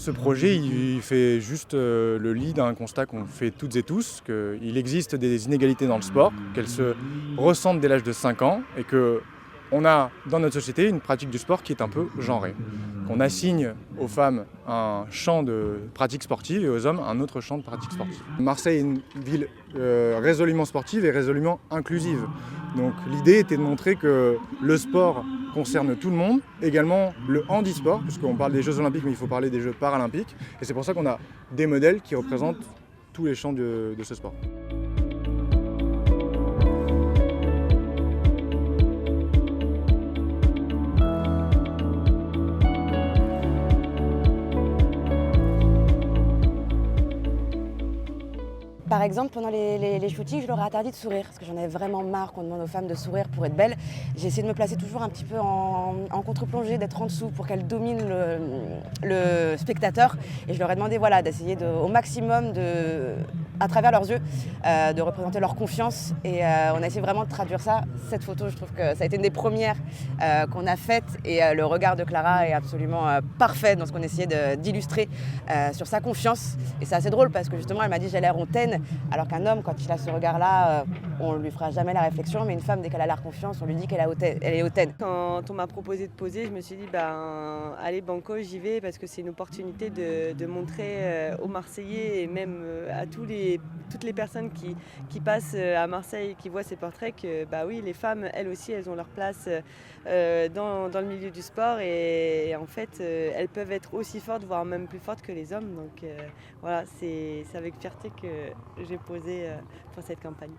Ce projet, il fait juste le lit d'un constat qu'on fait toutes et tous, qu'il existe des inégalités dans le sport, qu'elles se ressentent dès l'âge de 5 ans et qu'on a dans notre société une pratique du sport qui est un peu genrée. Qu'on assigne aux femmes un champ de pratique sportive et aux hommes un autre champ de pratique sportive. Marseille est une ville résolument sportive et résolument inclusive. Donc l'idée était de montrer que le sport concerne tout le monde, également le handisport, puisqu'on parle des Jeux Olympiques mais il faut parler des Jeux Paralympiques. Et c'est pour ça qu'on a des modèles qui représentent tous les champs de ce sport. Par exemple, pendant les shootings, je leur ai interdit de sourire parce que j'en avais vraiment marre qu'on demande aux femmes de sourire pour être belles. J'ai essayé de me placer toujours un petit peu en contre-plongée, d'être en dessous pour qu'elles dominent le spectateur. Et je leur ai demandé d'essayer au maximum, à travers leurs yeux, de représenter leur confiance. Et on a essayé vraiment de traduire ça. Cette photo, je trouve que ça a été une des premières qu'on a faites. Et le regard de Clara est absolument parfait dans ce qu'on essayait d'illustrer sur sa confiance. Et c'est assez drôle parce que justement, elle m'a dit j'ai l'air hautaine. Alors qu'un homme, quand il a ce regard-là, on ne lui fera jamais la réflexion, mais une femme, dès qu'elle a l'air confiance, on lui dit qu'elle est hautaine. Quand on m'a proposé de poser, je me suis dit, allez Banco, j'y vais, parce que c'est une opportunité de montrer aux Marseillais et même à toutes les personnes qui passent à Marseille et qui voient ces portraits que oui, les femmes, elles aussi, elles ont leur place dans le milieu du sport et en fait, elles peuvent être aussi fortes, voire même plus fortes que les hommes. Donc c'est avec fierté que j'ai posé pour cette campagne.